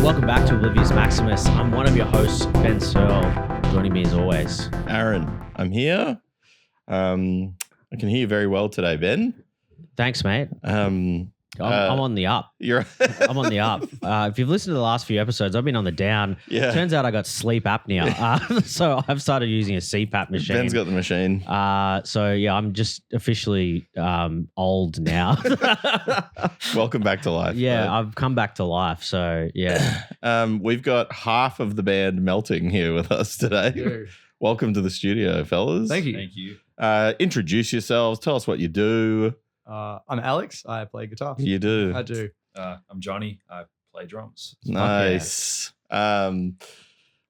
Welcome back to Oblivious Maximus. I'm one of your hosts, Ben Searle. Joining me as always, Aaron, I'm here. I can hear you very well today, Ben. Thanks, mate. I'm on the up. You're I'm on the up. If you've listened to the last few episodes, I've been on the down. Yeah. Turns out I got sleep apnea. So I've started using a CPAP machine. Ben's got the machine. So yeah, I'm just officially old now. Welcome back to life. Yeah, bud. I've come back to life. So yeah. We've got half of the band melting here with us today. Yo. Welcome to the studio, fellas. Thank you. Thank you. Introduce yourselves. Tell us what you do. I'm Alex. I play guitar. You do. I do. I'm Johnny. I play drums. Nice. Well,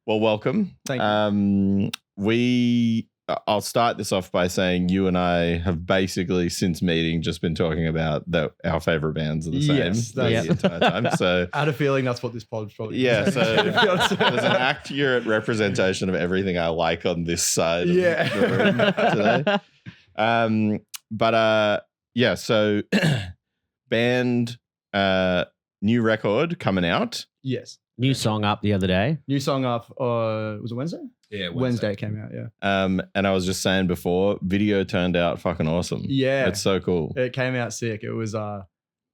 welcome. Thank you. I'll start this off by saying you and I have basically since meeting just been talking about our favorite bands are the same Yes, the entire time. So I had a feeling that's what this pod's probably. yeah, so to be honest. there's an accurate representation of everything I like on this side of the room today. Yeah, so band new record coming out. Yes. New song up the other day. New song up. Was it Wednesday? Yeah, Wednesday came out. Yeah. And I was just saying before, video turned out fucking awesome. Yeah. It's so cool. It came out sick. It was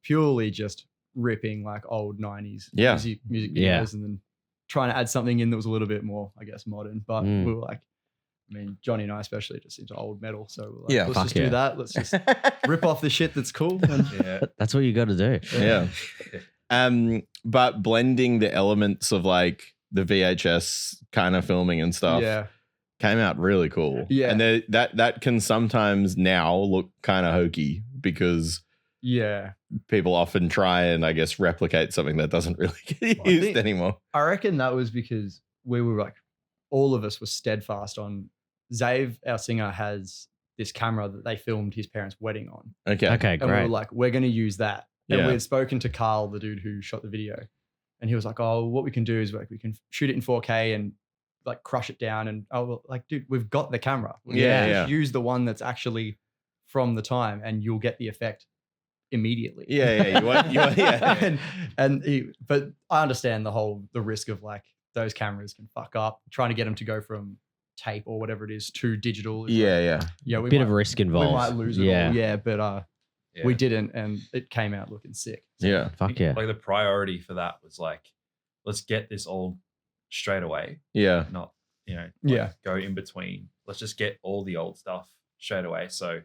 purely just ripping like old 90s music videos Yeah. and then trying to add something in that was a little bit more, I guess, modern. But Mm. we were like, I mean, Johnny and I especially just into old metal. So we're like, Yeah, let's fuck just yeah. do that. Let's just rip off the shit that's cool. And Yeah. That's what you got to do. Yeah. But blending the elements of like the VHS kind of filming and stuff yeah. came out really cool. Yeah. And that can sometimes now look kind of hokey because Yeah. people often try and I guess replicate something that doesn't really get I used think- anymore. I reckon that was because we were like, all of us were steadfast on Zave, our singer, has this camera that they filmed his parents' wedding on. Okay. Okay, And we great. were like, we're going to use that. And Yeah. we had spoken to Carl, the dude who shot the video. And he was like, oh, what we can do is like, we can shoot it in 4K and like crush it down. And I was like, dude, we've got the camera. We Yeah, can yeah. just use the one that's actually from the time and you'll get the effect immediately. Yeah. Yeah. But I understand the risk of like those cameras can fuck up. Trying to get them to go from tape or whatever it is to digital. Is Yeah. yeah. Bit of risk involved. We might lose it Yeah. all. Yeah, but Yeah. we didn't, and it came out looking sick. Yeah. Fuck yeah. Like the priority for that was like, let's get this old straight away, Yeah. not Yeah. go in between. Let's just get all the old stuff straight away. So,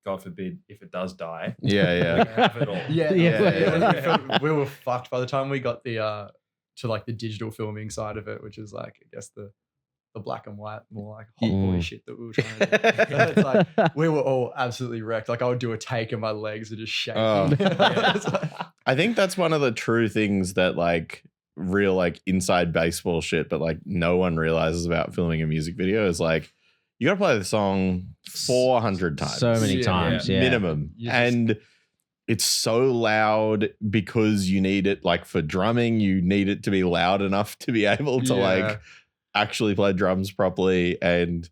God forbid if it does die, Yeah. we can have it all. Yeah, Yeah. we were fucked by the time we got the to like the digital filming side of it, which is like I guess the black and white, more like hot boy Mm. shit that we were trying to do. It's like we were all absolutely wrecked. Like I would do a take and my legs are just shaking. Oh. It's like- I think that's one of the true things that like real like inside baseball shit, but like no one realizes about filming a music video is like you gotta play the song 400 times. So many Yeah. times. Yeah. Minimum. You just- And it's so loud because you need it like for drumming, you need it to be loud enough to be able to Yeah. like actually play drums properly. And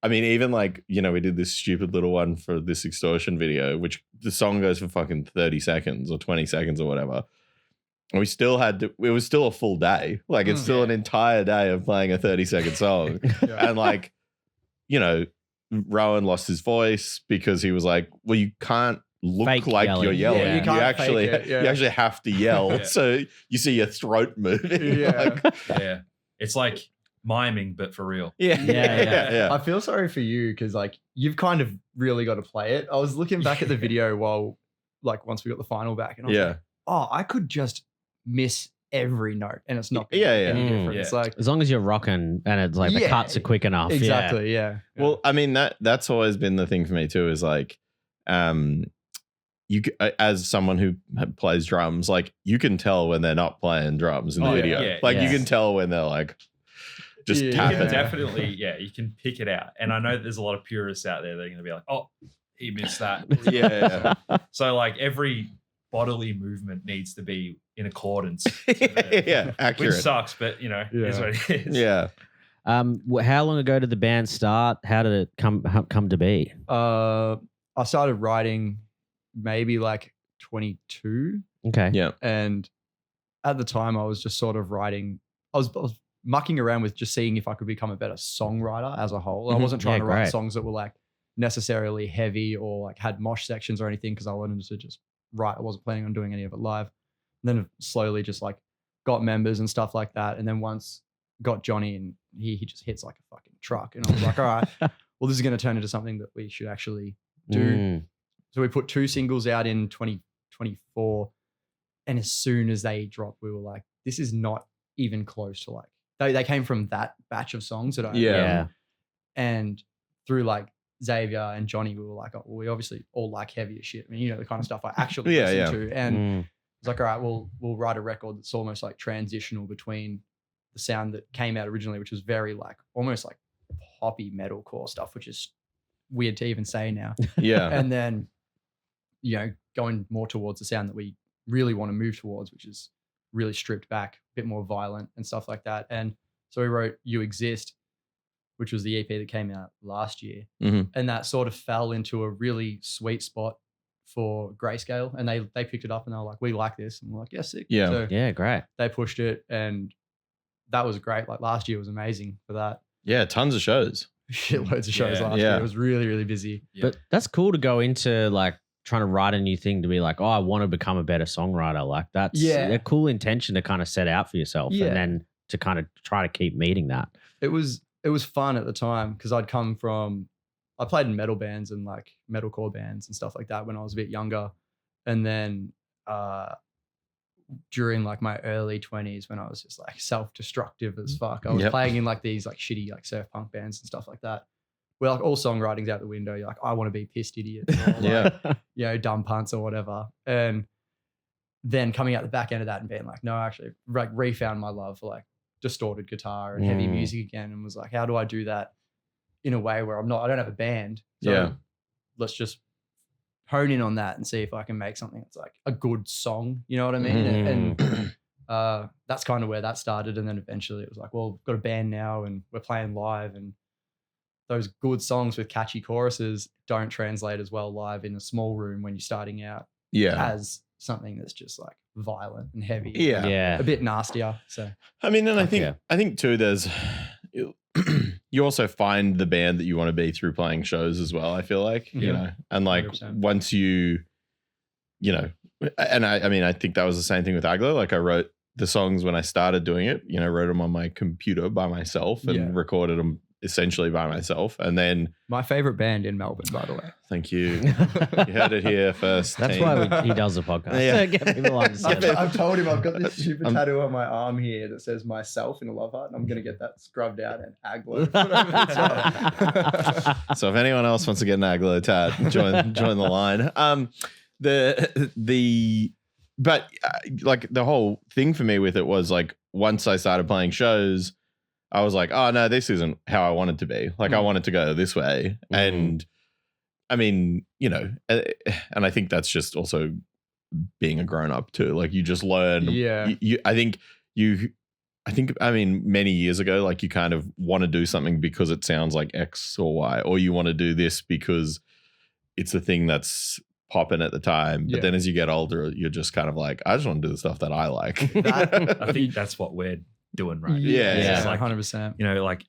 I mean, even like, we did this stupid little one for this extortion video, which the song goes for fucking 30 seconds or 20 seconds or whatever. And we still had to, it was still a full day. Like it's still an entire day of playing a 30-second song. Yeah. And like, Rowan lost his voice because he was like, well, you can't look Fake like yelling. you're yelling. Yeah. You can't actually fake it, yeah. you actually have to yell. Yeah. So you see your throat moving. Yeah. Like, Yeah. It's like miming, but for real. yeah. Yeah. I feel sorry for you because like you've kind of really got to play it. I was looking back at the video while like once we got the final back and I was Yeah. like, oh, I could just miss every note and it's not gonna Yeah, make yeah. any Mm. difference. Yeah. It's like As long as you're rocking and it's like the Yeah, cuts are quick enough. exactly, yeah. Well, I mean that's always been the thing for me too. Is like, as someone who plays drums, like you can tell when they're not playing drums in the Oh, yeah. video. Yeah, Like yeah. you can tell when they're like just Yeah. You tapping. can definitely, you can pick it out. And I know there's a lot of purists out there that are going to be like, oh, he missed that. Yeah. So like every bodily movement needs to be in accordance. Yeah, accurate. Which sucks, but is what it is. Yeah. How long ago did the band start? How did it come to be? I started writing maybe like 22 Okay. Yeah. and at the time I was just sort of writing. I was mucking around with just seeing if I could become a better songwriter as a whole. I wasn't trying to write great. songs that were like necessarily heavy or like had mosh sections or anything because I wanted to just write. I wasn't planning on doing any of it live. And then slowly just like got members and stuff like that. And then once got Johnny and he just hits like a fucking truck. And I was like, all right, well, this is going to turn into something that we should actually do. So we put 2 singles out in 2024. And as soon as they dropped, we were like, this is not even close to like, they came from that batch of songs that I Yeah. And through like Xavier and Johnny, we were like, oh, well, we obviously all like heavier shit. I mean, you know, the kind of stuff I actually listen to. And it's like, all right, we'll write a record that's almost like transitional between the sound that came out originally, which was very like almost like poppy metalcore stuff, which is weird to even say now. Yeah. And then, you know, going more towards the sound that we really want to move towards, which is really stripped back, a bit more violent and stuff like that. And so we wrote You Exist, which was the EP that came out last year. And that sort of fell into a really sweet spot for Grayscale. And they picked it up and they were like, we like this. And we're like, yeah, sick. Yeah. So Yeah, great. they pushed it and that was great. Like last year was amazing for that. Yeah. Tons of shows. Shitloads of shows last Yeah. year. It was really, really busy. Yeah. But that's cool to go into like trying to write a new thing to be like, oh, I want to become a better songwriter. Like that's a cool intention to kind of set out for yourself and then to kind of try to keep meeting that. It was fun at the time because I played in metal bands and like metalcore bands and stuff like that when I was a bit younger. And then during like my early 20s when I was just like self-destructive as fuck, I was playing in like these like shitty like surf punk bands and stuff like that. Where like all songwriting's out the window. You're like, I want to be pissed idiots or like, you know, dumb punts or whatever. And then coming out the back end of that and being like, no, actually like refound my love for like distorted guitar and heavy music again and was like, how do I do that in a way where I don't have a band. So let's just hone in on that and see if I can make something that's like a good song. You know what I mean? And that's kind of where that started. And then eventually it was like, well, we've got a band now and we're playing live, and those good songs with catchy choruses don't translate as well live in a small room when you're starting out as something that's just like violent and heavy. Yeah. A bit nastier. So I mean, and I think too, there's you also find the band that you want to be through playing shows as well, I feel like, you know, and like 100%. once you know, and I mean, I think that was the same thing with Aglo. Like I wrote the songs when I started doing it, you know, wrote them on my computer by myself and recorded them essentially by myself. And then my favorite band in Melbourne, by the way. Thank you. You heard it here first. That's team. why he does the podcast. Yeah. Get people to understand. I've told him I've got this stupid tattoo on my arm here that says myself in a love heart, and I'm going to get that scrubbed out and Aglo put over the top. So if anyone else wants to get an Aglo tat, join the line. But like the whole thing for me with it was like once I started playing shows, I was like, oh no, this isn't how I want it to be. Like I want it to go this way. And I mean, you know, and I think that's just also being a grown up too. Like you just learn. Yeah. I mean, many years ago, like you kind of want to do something because it sounds like X or Y, or you want to do this because it's the thing that's popping at the time. But then as you get older, you're just kind of like, I just want to do the stuff that I like. I think that's what we're doing right now. Yeah. It's like, 100%. you know, like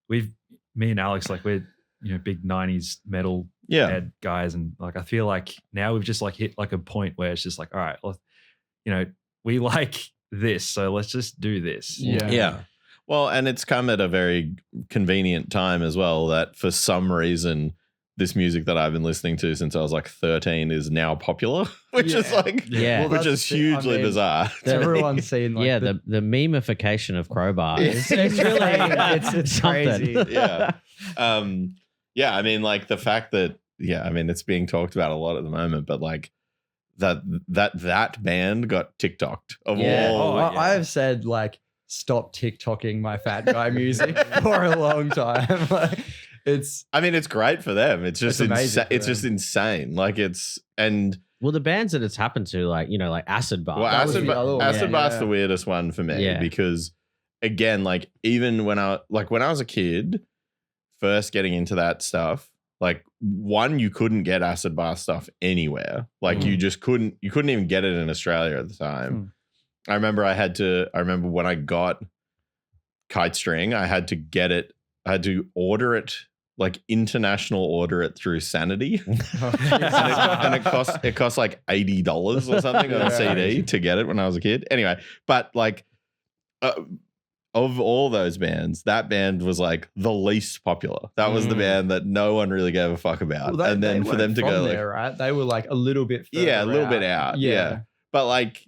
me and Alex, like we're, you know, big 90s metal head guys. And like, I feel like now we've just like hit like a point where it's just like, all right, well, you know, we like this, so let's just do this. Yeah. Well, and it's come at a very convenient time as well that for some reason this music that I've been listening to since I was like 13 is now popular, which is like, which is hugely bizarre. Everyone's seen like the memeification of Crowbar. It's really it's crazy. I mean, like the fact that I mean, it's being talked about a lot at the moment, but like that band got TikToked of all. I have said like stop TikToking my fat guy music for a long time. Like, I mean, it's great for them. It's just amazing. It's just insane. Like well, the bands that it's happened to, like, you know, like Acid Bath. Well, Acid Bath's the weirdest one for me because again, like even when I was a kid, first getting into that stuff, like one, you couldn't get Acid Bath stuff anywhere. Like you just couldn't even get it in Australia at the time. I remember when I got Kite String, I had to order it, like international order it through Sanity. and it cost like $80 or something on CD to get it when I was a kid. Anyway, but like of all those bands, that band was like the least popular. That was the band that no one really gave a fuck about. Well, and then for them to go there, right? They were like a little bit a little bit out. Yeah. But like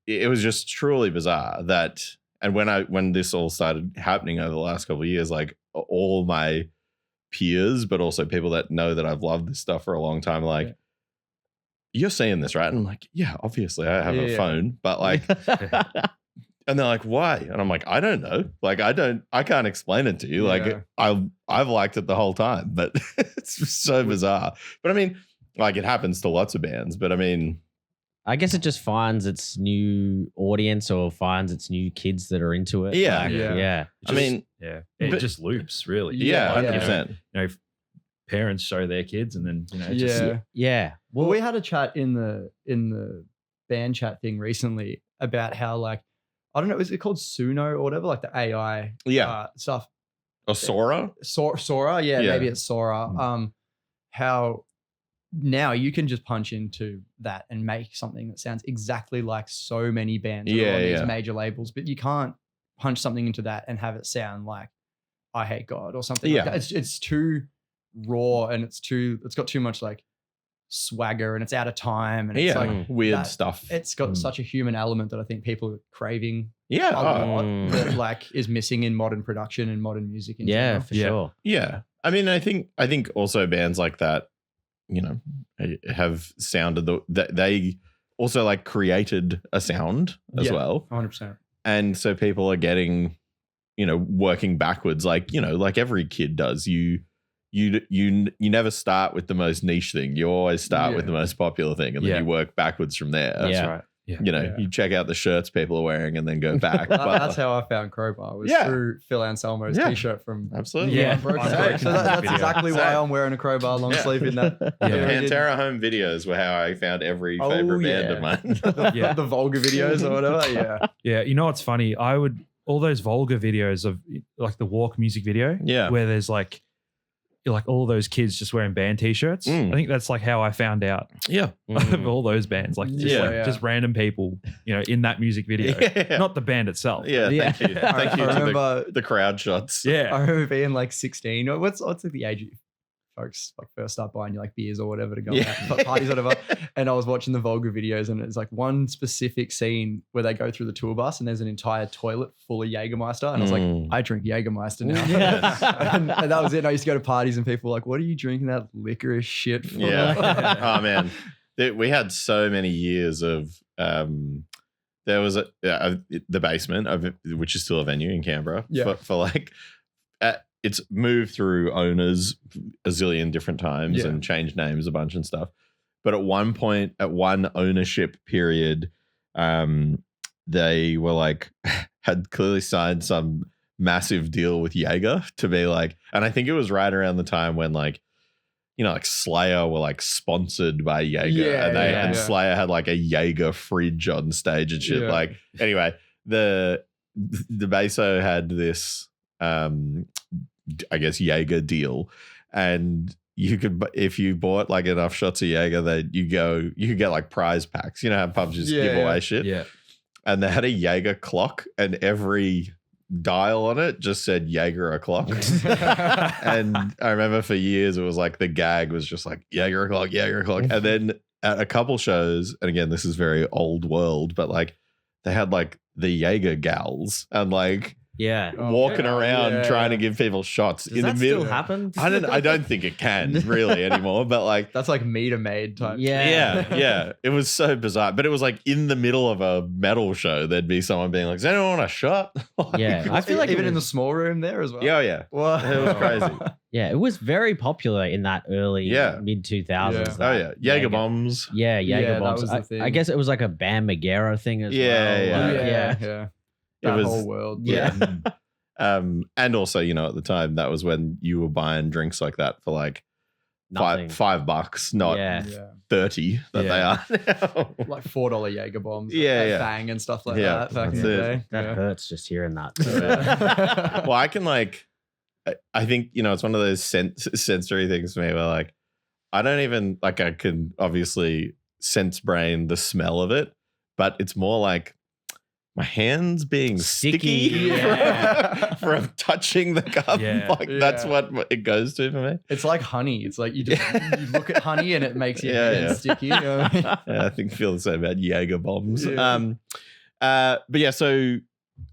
it was just truly bizarre that, and when this all started happening over the last couple of years, like all my peers, but also people that know that I've loved this stuff for a long time, like, you're seeing this, right? And I'm like, yeah, obviously I have a phone, but like, and they're like, why? And I'm like, I don't know. Like, I can't explain it to you. Like, I've liked it the whole time, but it's so bizarre. But I mean, like, it happens to lots of bands, but I mean, I guess it just finds its new audience or finds its new kids that are into it. Yeah. Like, It just loops, really. Yeah, 100%. You know, parents show their kids and then, you know, Well, we had a chat in the band chat thing recently about how, like, I don't know, is it called Suno or whatever, like the AI stuff? Or Sora? Sora, maybe it's Sora. How now you can just punch into that and make something that sounds exactly like so many bands on these major labels, but you can't punch something into that and have it sound like I Hate God or something like that. It's too raw and it's got too much like swagger and it's out of time and it's like weird stuff. It's got such a human element that I think people are craving a lot that like is missing in modern production and modern music in general. For sure. Yeah. I mean, I think also bands like that, you know, have sounded that they also like created a sound as well. 100%. And so people are getting, you know, working backwards, like, you know, like every kid does. You never start with the most niche thing. You always start with the most popular thing, and then you work backwards from there. That's right. Yeah. You know, you check out the shirts people are wearing and then go back. That's how I found Crowbar, was through Phil Anselmo's t-shirt from Absolutely. So that's exactly why I'm wearing a Crowbar long sleeve in that. The Pantera home videos were how I found every favorite band of mine. The Vulgar videos or whatever. Yeah. You know what's funny? All those Vulgar videos of like the Walk music video, where there's like all those kids just wearing band t-shirts. I think that's like how I found out of all those bands, like just random people, you know, in that music video, not the band itself. Thank you to the crowd shots. I remember being like 16. What's like the age of folks like first start buying you like beers or whatever to go out parties or whatever, and I was watching the Vulgar videos and it's like one specific scene where they go through the tour bus and there's an entire toilet full of Jägermeister, and I was like, I drink Jägermeister now. and that was it. And I used to go to parties and people were like, what are you drinking that licorice shit for? Oh man, we had so many years of there was the basement which is still a venue in Canberra for like it's moved through owners a zillion different times and changed names a bunch and stuff. But at one point, at one ownership period, they were like, had clearly signed some massive deal with Jäger to be like, and I think it was right around the time when like, you know, like Slayer were like sponsored by Jäger and Slayer had like a Jäger fridge on stage and shit. Like, anyway, the basso had this, I guess Jäger deal, and you could, if you bought like enough shots of Jäger, that you could get like prize packs. You know how pubs just give away shit. And they had a Jäger clock, and every dial on it just said Jäger o'clock. And I remember for years it was like the gag was just like Jäger o'clock, Jäger o'clock. And then at a couple shows, and again this is very old world, but like they had like the Jäger gals and like walking around trying to give people shots. Does that still happen? I don't think it can really anymore, but like that's like meter maid type. Yeah. It was so bizarre, but it was like in the middle of a metal show, there'd be someone being like, "Does anyone want a shot?" Like, I feel like even in the small room there as well. Yeah. Wow. It was crazy. Yeah, it was very popular in that early mid 2000s. Jäger bombs. Jäger bombs. I guess it was like a Bam Margera thing as well. Yeah. That whole world. And also, you know, at the time that was when you were buying drinks like that for like $5, not 30 that they are now. Like $4 Jäger bombs. Bang and stuff like that back in the day. That hurts just hearing that. Well, I can I think, it's one of those sensory things for me where like, I don't even I can obviously sense brain the smell of it, but it's more like my hands being sticky from touching the gum. That's what it goes to for me. It's like honey. It's like you look at honey and it makes your hands sticky. You know what I mean? I think I feel the same about Jäger bombs. But so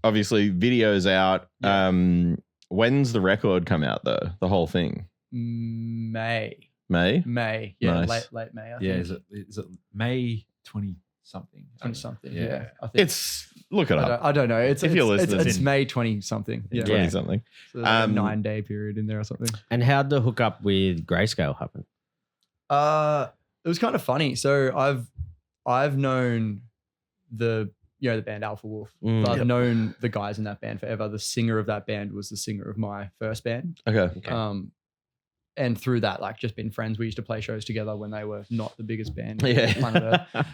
obviously video's out. When's the record come out though? The whole thing? May. Yeah, nice. late May. I think. Is it May 20 something? 20 something. Yeah. I think look it up. I don't know. It's May 20 something. 20 something. So there's a 9-day period in there or something. And how'd the hookup with Grayscale happen? It was kind of funny. So I've known the band Alpha Wolf. I've known the guys in that band forever. The singer of that band was the singer of my first band. Okay. And through that, like, just been friends. We used to play shows together when they were not the biggest band on planet Earth.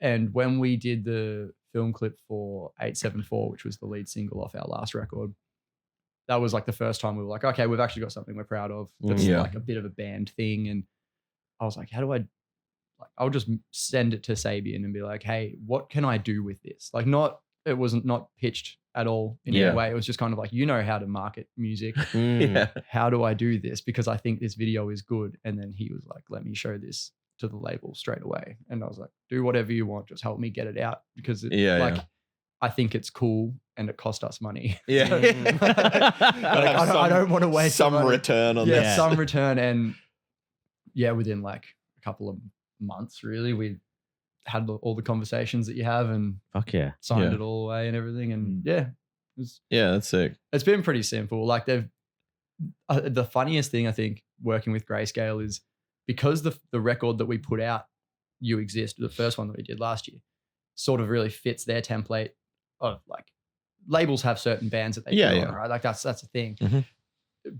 And when we did the film clip for 874, which was the lead single off our last record, that was like the first time we were like, okay, we've actually got something we're proud of. That's like a bit of a band thing. And I was like, how do I'll just send it to Sabian and be like, hey, what can I do with this? Like, it wasn't not pitched at all in any way. It was just kind of like, how to market music. How do I do this? Because I think this video is good. And then he was like, let me show this to the label straight away. And I was like, do whatever you want. Just help me get it out because I think it's cool and it cost us money. Yeah. I don't want to waste some return on this. Some return. And within like a couple of months, really, we had all the conversations that you have and signed it all away and everything. And that's sick. It's been pretty simple. Like the funniest thing I think working with Grayscale is because the record that we put out, You Exist, the first one that we did last year, sort of really fits their template of like labels have certain bands that they put on, right? Like that's a thing. Mm-hmm.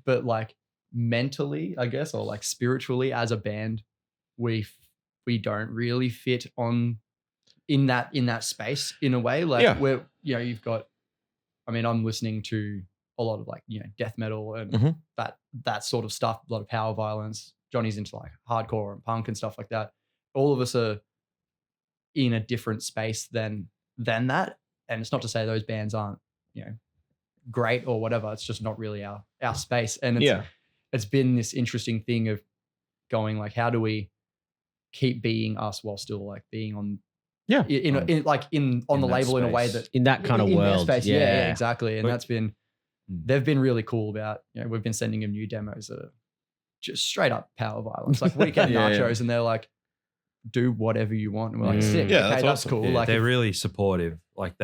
But like mentally, I guess, or like spiritually as a band, we don't really fit in that space in a way. Like where you've got, I mean, I'm listening to a lot of like death metal and that sort of stuff, a lot of power violence. Johnny's into like hardcore and punk and stuff like that. All of us are in a different space than that. And it's not to say those bands aren't, great or whatever. It's just not really our space. And it's been this interesting thing of going like, how do we keep being us while still like being on on the label space. In a way that in that kind of world. Yeah, exactly. And that's been, they've been really cool about, we've been sending them new demos that are just straight up power violence, like Weekend Nachos. And they're like, do whatever you want. And we're like, sick. Yeah, okay, that's awesome. cool. Yeah, Like they're really supportive. Like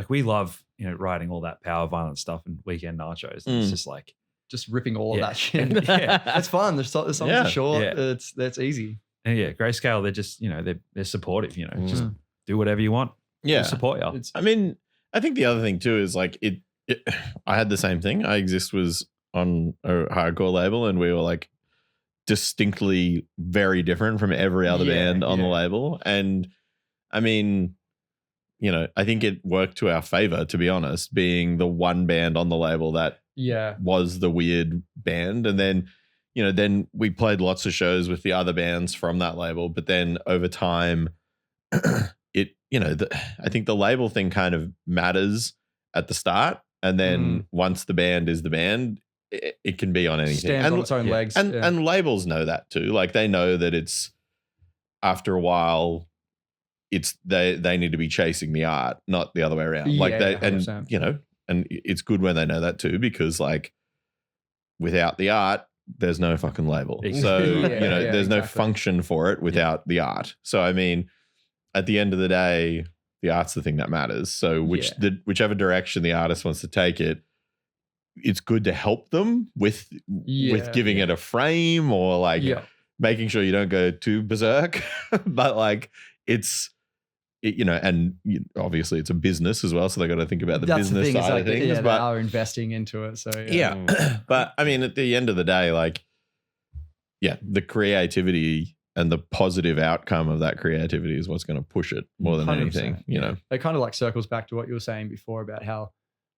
we love, writing all that power violence stuff and Weekend Nachos. And it's just like, just ripping all of that shit. And, it's fun. The songs are short. That's easy. And Grayscale, they're just, they're supportive, just do whatever you want. Yeah. We'll support you. I mean, I think the other thing too is like I had the same thing. I Exist was on a hardcore label and we were like distinctly very different from every other band on the label. And I mean, I think it worked to our favor, to be honest, being the one band on the label that was the weird band. And then, then we played lots of shows with the other bands from that label. But then over time, I think the label thing kind of matters at the start. And then once the band is the band, it can be on anything. Stands on its own legs. And labels know that too. Like they know that it's after a while, it's they need to be chasing the art, not the other way around. Yeah, like they 100%. and it's good when they know that too, because like without the art, there's no fucking label. So there's no function for it without the art. So I mean, at the end of the day, the art's the thing that matters. So whichever direction the artist wants to take it, it's good to help them with giving it a frame or like making sure you don't go too berserk. But like obviously it's a business as well, so they got to think about the business side of things. They are investing into it. So but I mean, at the end of the day, like the creativity and the positive outcome of that creativity is what's going to push it more than anything, you know. It kind of like circles back to what you were saying before about how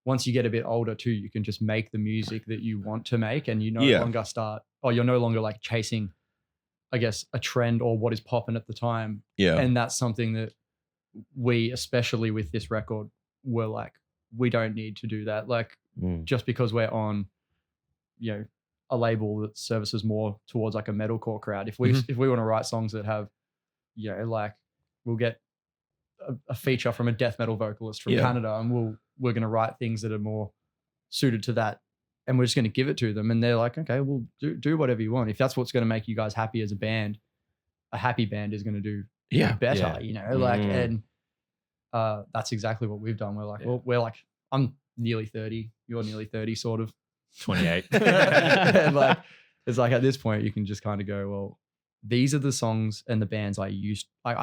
once you get a bit older too, you can just make the music that you want to make, and you no longer you're no longer like chasing, I guess, a trend or what is popping at the time. Yeah. And that's something that we, especially with this record, were like, we don't need to do that. Like just because we're on, you know, a label that services more towards like a metalcore crowd. If we want to write songs that have, you know, like we'll get a feature from a death metal vocalist from Canada, and we're going to write things that are more suited to that, and we're just going to give it to them, and they're like, okay, well, do whatever you want. If that's what's going to make you guys happy as a band, a happy band is going to do better, you know, like, and that's exactly what we've done. We're like, well, we're like, I'm nearly 30, you're nearly 30, sort of 28. And like, it's like at this point you can just kind of go, well, these are the songs and the bands I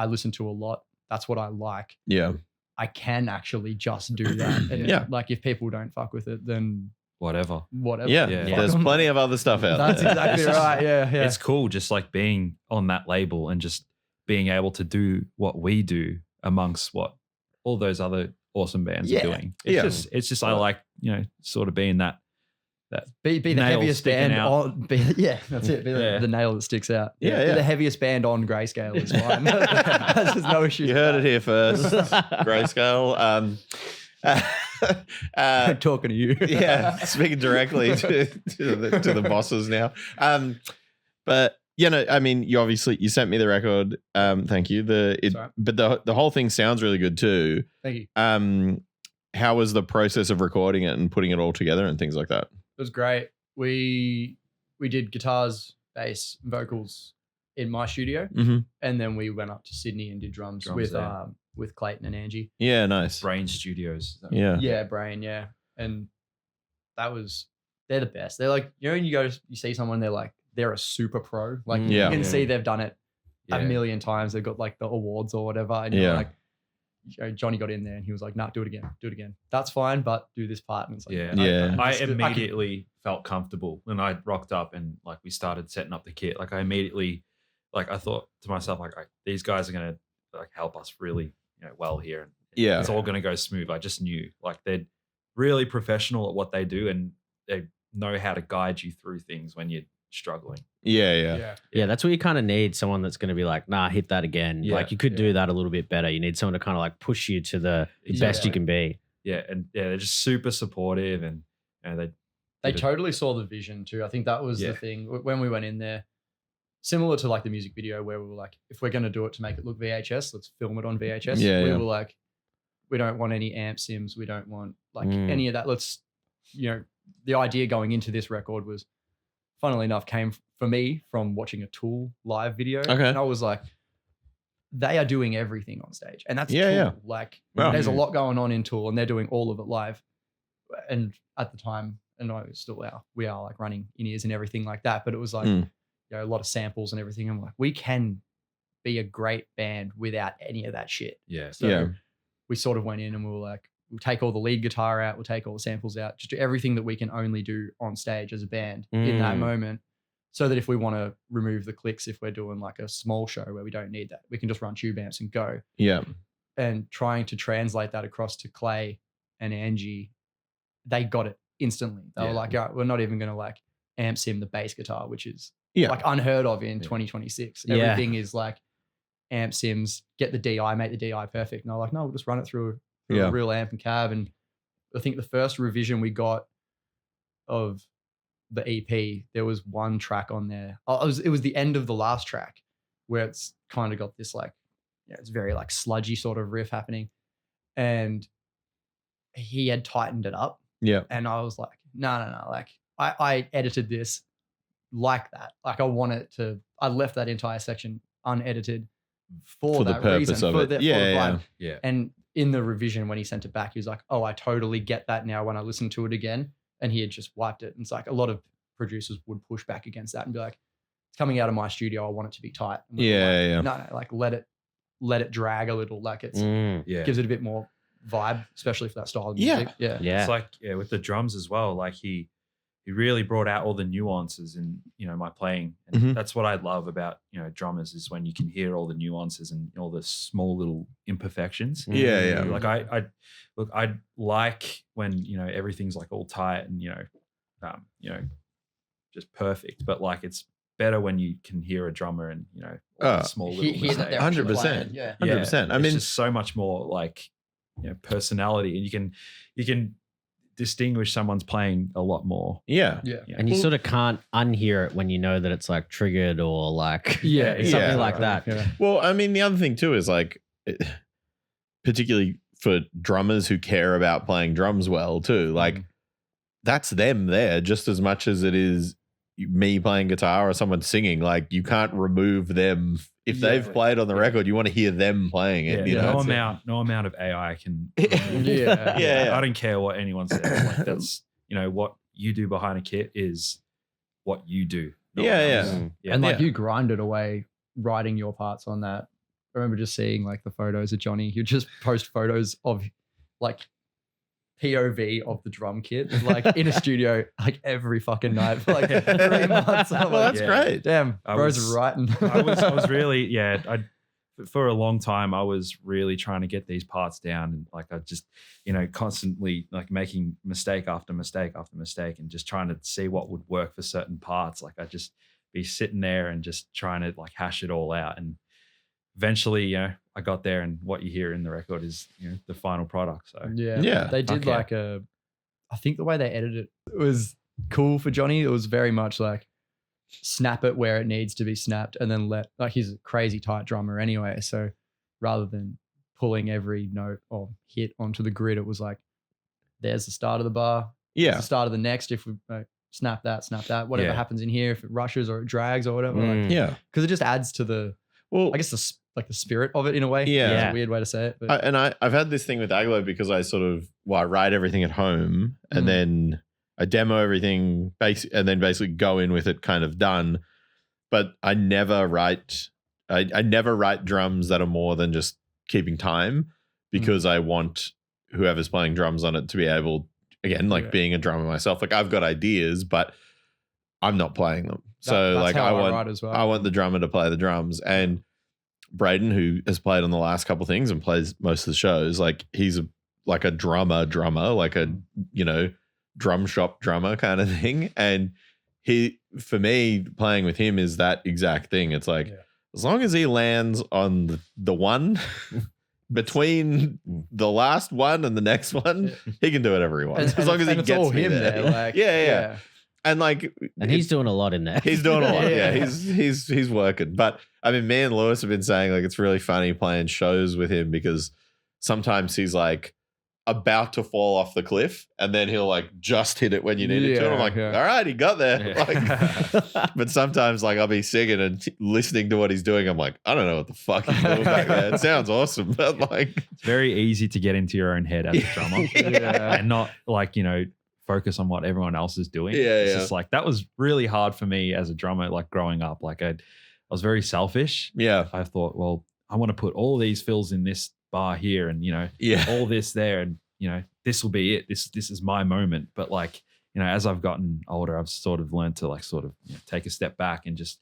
listen to a lot. That's what I like. Yeah. I can actually just do that. And like, if people don't fuck with it, then whatever. Yeah. There's plenty of other stuff out That's there. exactly right. Yeah. It's cool just like being on that label and just being able to do what we do amongst what all those other awesome bands are doing. It's just I like, you know, sort of being that be the heaviest band on. That's it. Be the nail that sticks out. Be the heaviest band on Grayscale is fine. There's no issue. You heard it here first. Grayscale. I'm talking to you. Speaking directly to the bosses now. But you know, I mean, you sent me the record. Thank you. But the whole thing sounds really good too. Thank you. How was the process of recording it and putting it all together and things like that? It was great. We did guitars, bass, vocals in my studio, and then we went up to Sydney and did drums with Clayton and Angie. Yeah, nice. Brain Studios. Brain. Yeah, and they're the best. They're like, you know, when you see someone, they're a super pro. Like you can see they've done it a million times. They've got like the awards or whatever, and you're like, you know, Johnny got in there and he was like, nah, do it again. That's fine, but do this part. And it's like, I immediately felt comfortable when I rocked up and like we started setting up the kit. Like I immediately, like I thought to myself, like these guys are going to like help us really, you know, well here. And it's all going to go smooth. I just knew like they're really professional at what they do and they know how to guide you through things when you're struggling. Yeah, that's what you kind of need, someone that's going to be like, nah, hit that again. Like you could do that a little bit better. You need someone to kind of like push you to the best you can be. They're just super supportive and they totally saw the vision too. I think that was the thing when we went in there, similar to like the music video where we were like, if we're going to do it to make it look VHS, let's film it on VHS. We were like, we don't want any amp sims. We don't want like any of that. Let's, you know, the idea going into this record was, funnily enough, came for me from watching a Tool live video. And I was like, they are doing everything on stage. And that's Tool. Like there's a lot going on in Tool and they're doing all of it live. And at the time, and I still are, we are like running in-ears and everything like that. But it was like, you know, a lot of samples and everything. I'm like, we can be a great band without any of that shit. So we sort of went in and we were like, we'll take all the lead guitar out. We'll take all the samples out. Just do everything that we can only do on stage as a band in that moment. So that if we want to remove the clicks, if we're doing like a small show where we don't need that, we can just run tube amps and go. And trying to translate that across to Clay and Angie, they got it instantly. They were like, all right, we're not even going to like amp sim the bass guitar, which is like unheard of in 2026. Everything is like amp sims, get the DI, make the DI perfect. And I'm like, no, we'll just run it through a real amp and cab. And I think the first revision we got of the EP, there was one track on there. It was the end of the last track where it's kind of got this like, it's very like sludgy sort of riff happening. And he had tightened it up. And I was like, no. Like I edited this like that. Like I left that entire section unedited for that the reason. Purpose of it. Vibe. And in the revision, when he sent it back, he was like, oh, I totally get that now when I listen to it again. And he had just wiped it. And it's like a lot of producers would push back against that and be like, it's coming out of my studio. I want it to be tight. No, like let it drag a little. Like it's gives it a bit more vibe, especially for that style of music. It's like with the drums as well. Like he he really brought out all the nuances in, my playing. And that's what I love about, drummers is when you can hear all the nuances and all the small little imperfections. Yeah. Like I like when, everything's like all tight and, just perfect. But like it's better when you can hear a drummer and, all the small little mistakes. 100%. Yeah. 100%. I mean, it's just so much more like, personality, and you can distinguish someone's playing a lot more. Yeah. And you sort of can't unhear it when you know that it's like triggered or like something like that. Yeah. Well, I mean, the other thing too is like, particularly for drummers who care about playing drums well too, like that's them there just as much as it is me playing guitar or someone singing. Like you can't remove them. If they've played on the record, you want to hear them playing it. No amount of AI can. I don't care what anyone says. Like that's what you do behind a kit is what you do. And like you grinded away writing your parts on that. I remember just seeing like the photos of Johnny. He'd just post photos of like POV of the drum kit, like in a studio, like every fucking night for like 3 months. Well, that's great. Damn, bro's writing. I was really, for a long time, I was really trying to get these parts down, and like I just, constantly like making mistake after mistake after mistake, and just trying to see what would work for certain parts. Like I'd just be sitting there and just trying to like hash it all out, and eventually, I got there, and what you hear in the record is, the final product. So they did I think the way they edited it was cool for Johnny. It was very much like snap it where it needs to be snapped, and then he's a crazy tight drummer anyway. So rather than pulling every note or hit onto the grid, it was like, there's the start of the bar. There's the start of the next. If we snap that, whatever happens in here, if it rushes or it drags or whatever. Because it just adds to the, I guess the spirit of it in a way. Yeah. It's a weird way to say it. But. I've had this thing with Aglo because I I write everything at home and then I demo everything and then basically go in with it kind of done. But I never write, I never write drums that are more than just keeping time because I want whoever's playing drums on it to be able, again, like being a drummer myself, like I've got ideas, but I'm not playing them. So like I want the drummer to play the drums. And Braden, who has played on the last couple of things and plays most of the shows, like he's like a drummer, like a, drum shop drummer kind of thing. And for me, playing with him is that exact thing. It's like, as long as he lands on the one between the last one and the next one, he can do whatever he wants. As long as he gets me there. Like, And he's doing a lot in there. He's doing a lot. He's working. But I mean, me and Lewis have been saying like it's really funny playing shows with him because sometimes he's like about to fall off the cliff and then he'll like just hit it when you need it to. And I'm like, all right, he got there. Like, but sometimes like I'll be singing and listening to what he's doing. I'm like, I don't know what the fuck he's doing back there. It sounds awesome. But like, it's very easy to get into your own head as a drummer and not like, focus on what everyone else is doing. It's just like, that was really hard for me as a drummer, like growing up. Like I was very selfish. I thought, well, I want to put all these fills in this bar here and, all this there. And, this will be it. This is my moment. But like, as I've gotten older, I've sort of learned to like sort of take a step back and just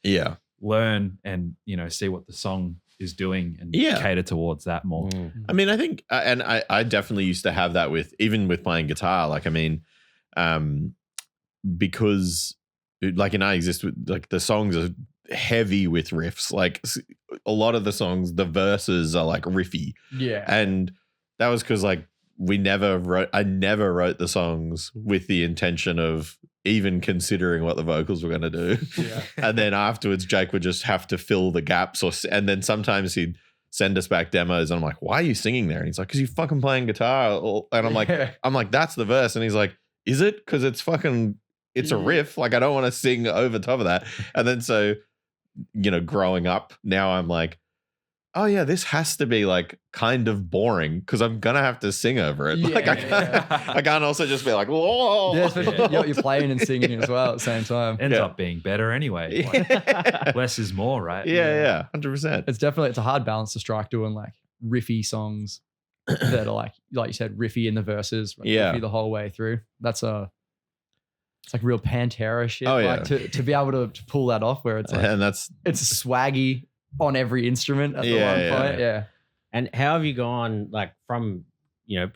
learn and, see what the song is doing and cater towards that more. I mean, I think, and I definitely used to have that even with playing guitar. Like, I mean, because like in I Exist, like the songs are heavy with riffs. Like a lot of the songs, the verses are like riffy. And that was because like I never wrote the songs with the intention of even considering what the vocals were going to do. And then afterwards, Jake would just have to fill the gaps and then sometimes he'd send us back demos and I'm like, why are you singing there? And he's like, because you're fucking playing guitar. And I'm like, that's the verse. And he's like, is it? Because it's a riff. Like I don't want to sing over top of that. And then so, growing up now I'm like, oh yeah, this has to be like kind of boring because I'm going to have to sing over it. I can't also just be like, whoa. You're playing and singing as well at the same time. Ends up being better anyway. Like, less is more, right? 100%. It's a hard balance to strike doing like riffy songs that are like you said, riffy in the verses, riffy the whole way through. That's it's like real Pantera shit. Oh, like to be able to pull that off, where it's like, and it's swaggy on every instrument at the one point. Yeah. And how have you gone like from,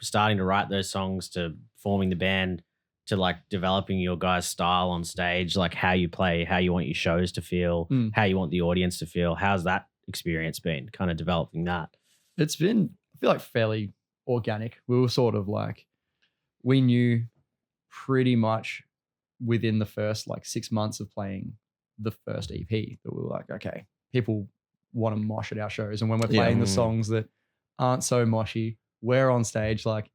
starting to write those songs to forming the band to like developing your guys' style on stage, like how you play, how you want your shows to feel, how you want the audience to feel? How's that experience been, kind of developing that? It's been, I feel like, fairly organic. We were sort of like, we knew pretty much within the first like 6 months of playing the first EP that we were like, okay, people want to mosh at our shows. And when we're playing the songs that aren't so moshy, we're on stage like,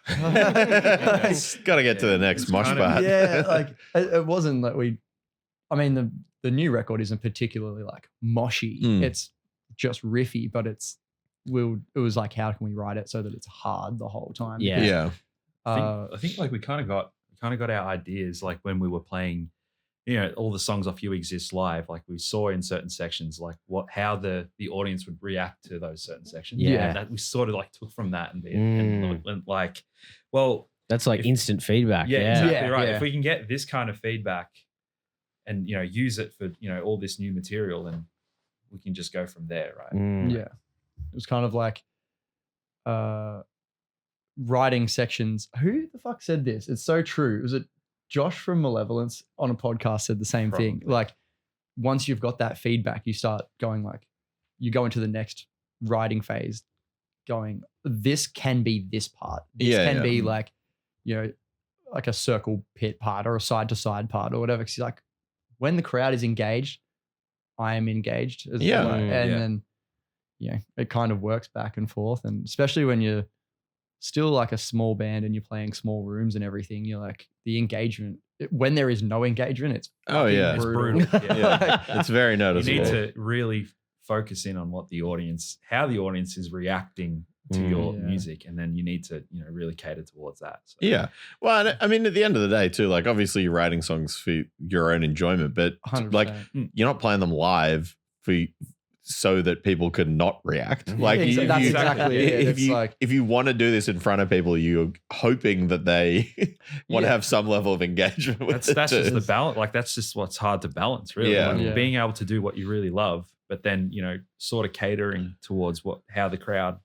gotta get to the next mosh part. Yeah, like it wasn't that the new record isn't particularly like moshy. It's just riffy, but it was like, how can we write it so that it's hard the whole time? Yeah. I think like we kind of got our ideas like when we were playing, all the songs off You Exist live. Like we saw in certain sections like how the audience would react to those certain sections. Yeah, and that we sort of like took from that and like, well, that's like instant feedback. Yeah, exactly right. Yeah. If we can get this kind of feedback and use it for all this new material, then we can just go from there, right? Yeah, it was kind of like writing sections. Who the fuck said this? It's so true. Was it Josh from Malevolence on a podcast said the same thing? Like once you've got that feedback, you start going like, you go into the next writing phase going, this can be this part. This can be like, like a circle pit part or a side to side part or whatever. Cause like when the crowd is engaged, I am engaged as well. And then, it kind of works back and forth. And especially when you're still like a small band and you're playing small rooms and everything, you're like the engagement, when there is no engagement, it's brutal. It's brutal. It's very noticeable. You need to really focus in on how the audience is reacting to your music, and then you need to really cater towards that. So. Yeah, well, I mean, at the end of the day too, like obviously you're writing songs for your own enjoyment, but 100%. like you're not playing them live so that people could not react. Like that's exactly it. If you want to do this in front of people, you're hoping that they want to have some level of engagement with it. That's just the balance. Like that's just what's hard to balance, really. Like being able to do what you really love, but then sort of catering towards how the crowd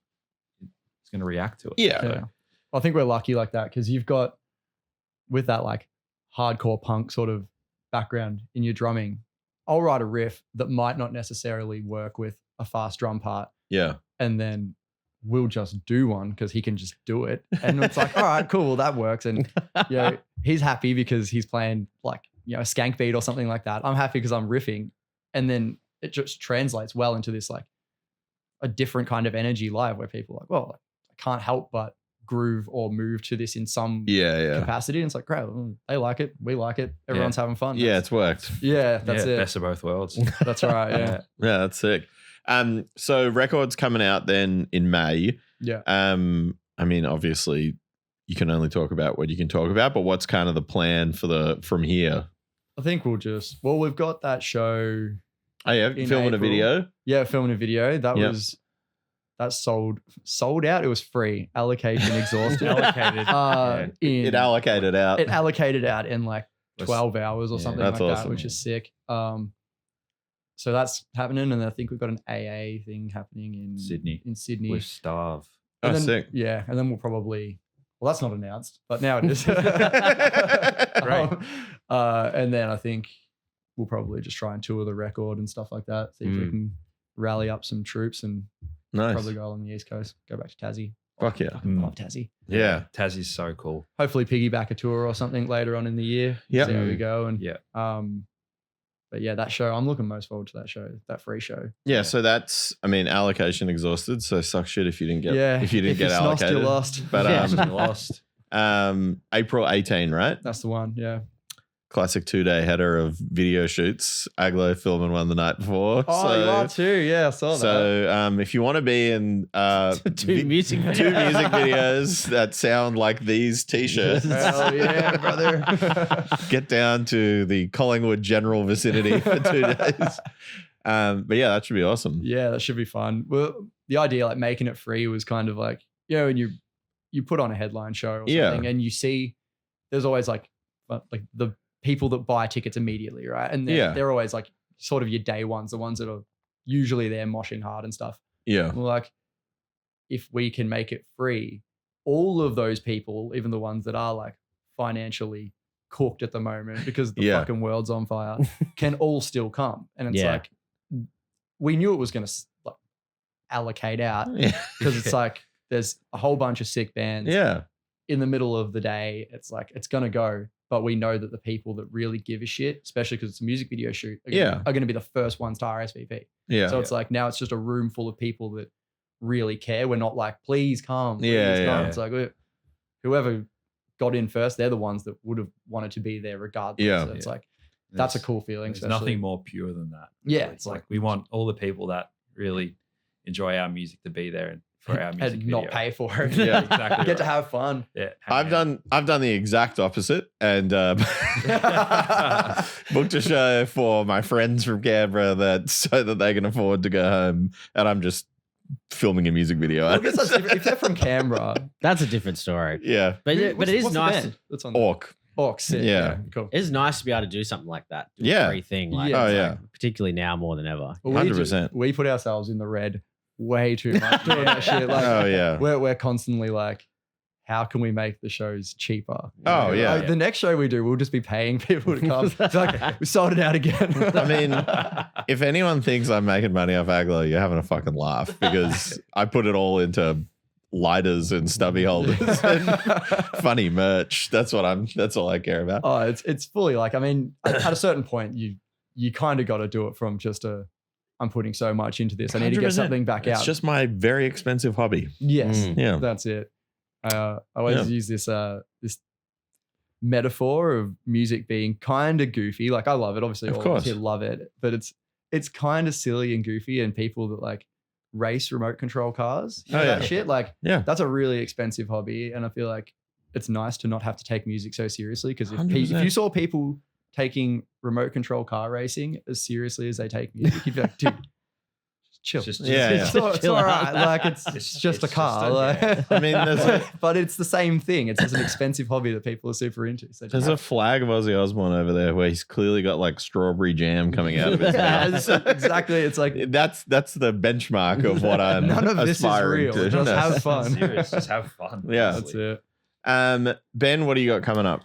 is going to react to it. Yeah. I think we're lucky like that because you've got, with that like hardcore punk sort of background in your drumming, I'll write a riff that might not necessarily work with a fast drum part. Yeah. And then we'll just do one because he can just do it. And it's like, all right, cool, that works. And he's happy because he's playing like, a skank beat or something like that. I'm happy because I'm riffing. And then it just translates well into this like a different kind of energy live where people are like, well, I can't help but groove or move to this in some capacity. And it's like, great, they like it, we like it, everyone's having fun. It's worked. That's it. Best of both worlds. That's right. Yeah, that's sick. So record's coming out then in May. I mean, obviously you can only talk about what you can talk about, but what's kind of the plan from here? I think we've got that show. Oh yeah, filming April. A video. Yeah, filming a video. That sold out. It was free. Allocation exhausted. It allocated out. It allocated out in like 12 hours or something like that, which is sick. So that's happening, and I think we've got an AA thing happening in Sydney. With Starve. Sick. Yeah, and then we'll probably. Well, that's not announced, but now it is. Right. And then I think we'll probably just try and tour the record and stuff like that. See if we can rally up some troops and probably go along the East Coast, go back to Tassie. Fuck yeah. I love Tassie. Yeah. Tassie's so cool. Hopefully piggyback a tour or something later on in the year. Yeah. See how we go. And but yeah, that show, I'm looking most forward to that show, that free show. Yeah, so that's, I mean, allocation exhausted, so suck shit if you didn't get allocated. You're lost. But you're lost. April 18, right? That's the one, yeah. Classic 2-day header of video shoots. Aglo filming one the night before. Oh, you are too. Yeah, I saw that. So if you want to be in two music videos that sound like these t-shirts. Hell yeah, brother. Get down to the Collingwood general vicinity for 2 days. But yeah, that should be awesome. Yeah, that should be fun. Well, the idea like making it free was kind of like, and you put on a headline show or something and you see there's always like like the people that buy tickets immediately, right? And they're always like sort of your day ones, the ones that are usually there moshing hard and stuff. Yeah. We're like, if we can make it free, all of those people, even the ones that are like financially cooked at the moment because the fucking world's on fire, can all still come. And it's like, we knew it was going to like allocate out because it's like, there's a whole bunch of sick bands. Yeah. In the middle of the day, it's like, it's going to go. But we know that the people that really give a shit, especially because it's a music video shoot, are going to be the first ones to RSVP. Yeah. So it's like, now it's just a room full of people that really care. We're not like, please come. Please come. It's like, whoever got in first, they're the ones that would have wanted to be there regardless. Yeah. So it's like, that's a cool feeling. There's nothing more pure than that. Yeah. It's like we want all the people that really enjoy our music to be there and for our music and video. not pay for it. Yeah, exactly. Get to have fun. Yeah, I've done the exact opposite and booked a show for my friends from Canberra so that they can afford to go home, and I'm just filming a music video. Well, I guess that's different. If they're from Canberra, That's a different story. Yeah. But it is what's the nice. band that's on there? Orcs. Yeah. Cool. It's nice to be able to do something like that. Do Yeah. a free thing. Like, Yeah. Oh, it's yeah. like, particularly now more than ever. Well, we 100%. We put ourselves in the red way too much doing that shit. Like, Oh yeah. we're constantly like, how can we make the shows cheaper? Oh, yeah. Like, the next show we do, we'll just be paying people to come. It's like, we sold it out again. I mean, if anyone thinks I'm making money off Aglo, you're having a fucking laugh because I put it all into lighters and stubby holders and funny merch. That's all I care about. Oh, it's fully like, I mean, at a certain point, you kind of got to do it from just I'm putting so much into this. I need to get 100%. something back out. It's just my very expensive hobby. Yes, Yeah. that's it. I always use this metaphor of music being kind of goofy. Like, I love it. Obviously, Of all of us course. here love it, but it's kind of silly and goofy. And people that like race remote control cars, that shit, like, that's a really expensive hobby. And I feel like it's nice to not have to take music so seriously, because if 100%. you saw people taking remote control car racing as seriously as they take music, you'd be like, dude, chill. Just It's all right. Like, it's just a car. I mean, but it's the same thing. It's just an expensive hobby that people are super into. So there's a flag of Ozzy Osbourne over there where he's clearly got like strawberry jam coming out of his mouth. Exactly. It's like, That's the benchmark of what I'm none of this is aspiring real. to. Just No. have fun. Serious, just have fun. Yeah. That's it. Ben, what do you got coming up?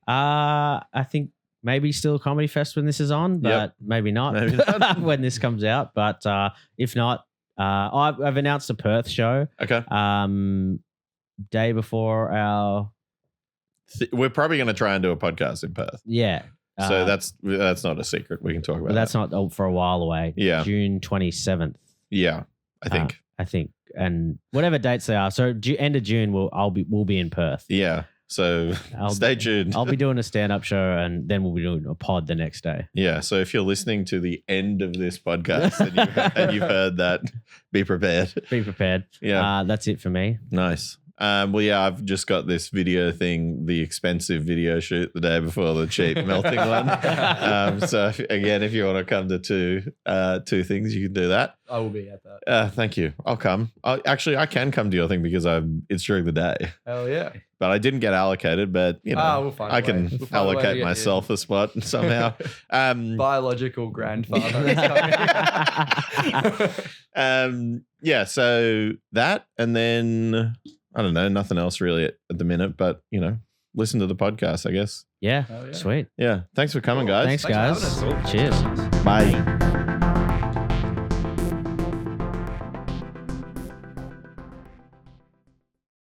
I think maybe still Comedy Fest when this is on, but maybe not, Maybe not. when this comes out. But if not, I've announced a Perth show. Okay. Day before our We're probably going to try and do a podcast in Perth. So that's not a secret. We can talk about but that's not for a while away. Yeah. June 27th. Yeah, I think. I think, and whatever dates they are. So end of June, we'll be in Perth. Yeah. So stay tuned. I'll be doing a stand-up show, and then we'll be doing a pod the next day. Yeah. So if you're listening to the end of this podcast and you've heard that, be prepared. Be prepared. Yeah. That's it for me. Nice. Well, yeah, I've just got this video thing, the expensive video shoot the day before the cheap melting one. So again, if you want to come to two things, you can do that. I will be at that. Thank you. I'll come. I can come to your thing because it's during the day. Hell yeah. But I didn't get allocated, but we'll find I a can way. We'll find a way to allocate get myself a spot somehow. Biological grandfather. Yeah, so that, and then I don't know, nothing else really at the minute, but listen to the podcast, I guess. Yeah. Hell yeah. Sweet. Yeah. Thanks for coming, guys. Thanks Thanks for guys. having us. Cheers. Bye.